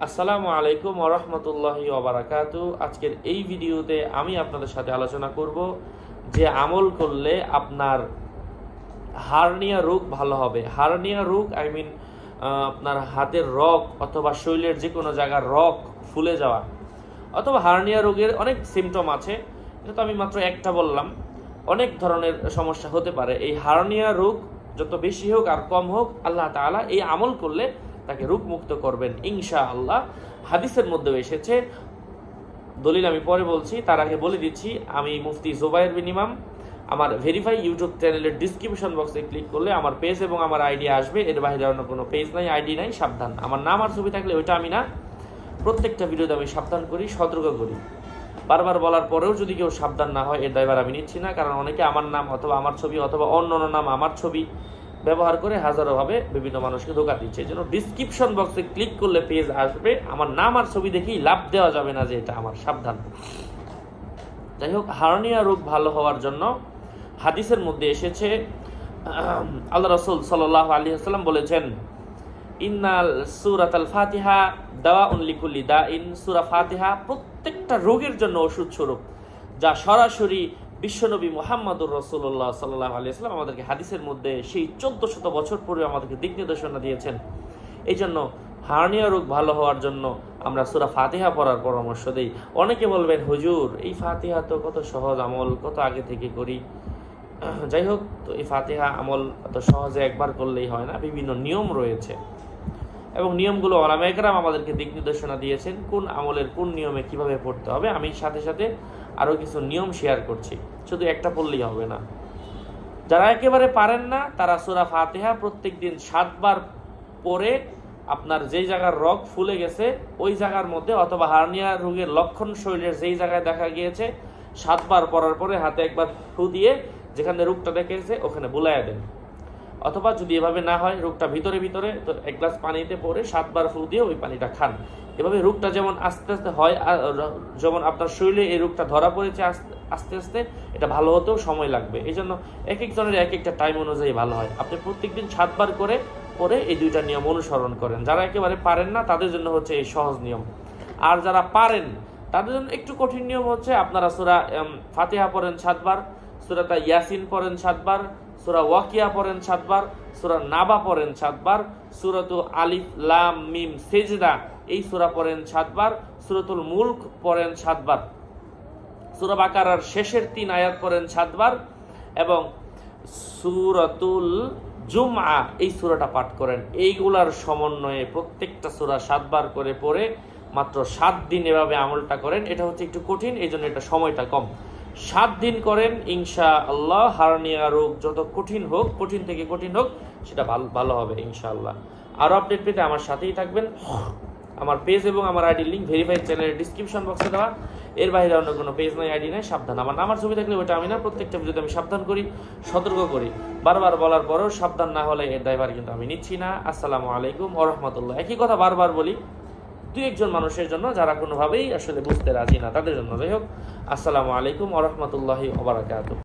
আসসালামু আলাইকুম ওয়া রাহমাতুল্লাহি ওয়া বারাকাতুহু। আজকের এই ভিডিওতে আমি আপনাদের সাথে আলোচনা করব যে আমল করলে আপনার হার্নিয়া রোগ ভালো হবে। হার্নিয়া রোগ আপনার হাতের রগ অথবা শরীরের যে কোনো জায়গার রগ ফুলে যাওয়া অথবা হার্নিয়া রোগের অনেক সিমটম আছে। এটা তো আমি মাত্র একটা বললাম, অনেক ধরনের সমস্যা হতে পারে। এই হার্নিয়া রোগ যত বেশি হোক আর কম হোক, আল্লাহ তাআলা এই আমল করলে তাকে রোগ মুক্ত করবেন ইনশাআল্লাহ। হাদিসের মধ্যেও এসেছে, দলিল আমি পরে বলছি, তার আগে বলে দিচ্ছি আমি মুফতি জুবায়ের বিন ইমাম। আমার ভেরিফাই ইউটিউব চ্যানেলের ডিসক্রিপশন বক্সে ক্লিক করলে আমার পেজ এবং আমার আইডি আসবে। এর বাইরে অন্য কোনো পেজ নাই, আইডি নাই, সাবধান। আমার নাম আর ছবি থাকলে ওইটা আমি না। প্রত্যেকটা ভিডিওতে আমি সাবধান করি, সতর্ক করি। বারবার বলার পরেও যদি কেউ সাবধান না হয়, এর দায়ভার আমি নিচ্ছি না। কারণ অনেকে আমার নাম অথবা আমার ছবি অথবা অন্য নাম আমার ছবি ব্যবহার করে হাজারোভাবে বিভিন্ন মানুষকে ধোঁকা দিচ্ছে। এই জন্য ডিসক্রিপশন বক্সে ক্লিক করলে পেজ আসবে, আমার নাম আর ছবি দেখেই লাভ দেওয়া যাবে না যে এটা আমার, সাবধান। যাই হোক, হার্নিয়া রোগ ভালো হওয়ার জন্য হাদিসের মধ্যে এসেছে, আল্লাহ রাসূল সাল্লাল্লাহু আলাইহি ওয়াসাল্লাম বলেছেন, ইন্নাল সূরাতাল ফাতিহা দাওয়াউন লিকুল্লি দাইন। সূরা ফাতিহা প্রত্যেকটা রোগের জন্য ওষুধ স্বরূপ, যা সরাসরি বিশ্বনবী মুহাম্মদুর রাসূলুল্লাহ সাল্লাল্লাহু আলাইহি ওয়াসাল্লাম আমাদেরকে হাদিসের মধ্যে সেই 1400 বছর পূর্বে আমাদেরকে দিক নির্দেশনা দিয়েছেন। এই জন্য হার্নিয়া রোগ ভালো হওয়ার জন্য আমরা সূরা ফাতিহা পড়ার পরামর্শ দেই। অনেকে বলবেন, হুজুর এই ফাতিহা তো কত সহজ আমল, কত আগে থেকে করি। যাই হোক, তো এই ফাতিহা আমল এত সহজে একবার করলেই হয় না, বিভিন্ন নিয়ম রয়েছে এবং নিয়মগুলো উলামায়ে কেরাম আমাদেরকে দিক নির্দেশনা দিয়েছেন কোন আমলের কোন নিয়মে কিভাবে পড়তে হবে। আমি সাথে সাথে আরও কিছু নিয়ম শেয়ার করছি, শুধু একটা পড়লেই হবে না। যারা একেবারে পারেন না, তারা সূরা ফাতিহা প্রত্যেক দিন 7 বার পড়ে আপনার যেই জায়গার রগ ফুলে গেছে ওই জায়গার মধ্যে, অথবা হার্নিয়া রোগের লক্ষণ শরীরের যেই জায়গায় দেখা গিয়েছে 7 বার পড়ার পরে হাতে একবার ফু দিয়ে যেখানে রোগটা দেখেছে ওখানে বুলাইয়া দেন। অথবা যদি এভাবে না হয়, রোগটা ভিতরে ভিতরে, তো 1 গ্লাস পানিতে পরে 7 বার ফু দিয়ে ওই পানিটা খান। এভাবে রোগটা যেমন আস্তে আস্তে হয়, যেমন আপনার শরীরে এই রোগটা ধরা পড়েছে আস্তে আস্তে, এটা ভালো হতেও সময় লাগবে। এই জন্য এক একজনের এক একটা টাইম অনুযায়ী ভালো হয়। আপনি প্রত্যেকদিন 7 বার করে পরে এই 2টা নিয়ম অনুসরণ করেন। যারা একেবারে পারেন না তাদের জন্য হচ্ছে এই সহজ নিয়ম, আর যারা পারেন তাদের জন্য একটু কঠিন নিয়ম হচ্ছে, আপনারা সূরা ফাতিহা পড়েন 7 বার, সূরাটা ইয়াসিন পড়েন 7 বার, সূরা ওয়াকিয়া পড়েন 7 বার, সূরা নাবা পড়েন 7 বার, সূরাতু আলিফ লাম মিম সেজদা এই সূরা পড়েন 7 বার, সূরাতুল মুলক পড়েন 7 বার, সূরা বাকারার শেষের 3 আয়াত পড়েন 7 বার, এবং সূরাতুল জুমআ এই সূরাটা পাঠ করেন। এইগুলার সমন্বয়ে প্রত্যেকটা সূরা 7 বার করে পড়ে মাত্র 7 দিন এভাবে আমলটা করেন। এটা হচ্ছে একটু কঠিন, এই জন্য এটা সময়টা কম। 7 দিন করেন, ইনশাআল্লাহ হার্নিয়া রোগ যত কঠিন হোক, কঠিন থেকে কঠিন হোক, সেটা ভালো হবে ইনশাআল্লাহ। আরও আপডেট পেতে আমার সাথেই থাকবেন। আমার পেজ এবং আমার আইডি লিঙ্ক ভেরিফাইড চ্যানেলের ডিসক্রিপশন বক্সে দেওয়া। এর বাইরে অন্য কোনো পেজ নাই, আইডি নাই, সাবধান। আমার নাম আর ছবি থাকলে ওটা আমি না। প্রত্যেকটা ভিডিওতে আমি সাবধান করি, সতর্ক করি। বারবার বলার পরেও সাবধান না হলে এর দায়ভার কিন্তু আমি নিচ্ছি না। আসসালামু আলাইকুম ওয়া রাহমাতুল্লাহ। একই কথা বারবার বলি 2-1 মানুষের জন্য, যারা কোনোভাবেই আসলে বুঝতে রাজি না, তাদের জন্য। যাই হোক, আসসালামু আলাইকুম ওয়া রাহমাতুল্লাহি ওয়া বারাকাতুহু।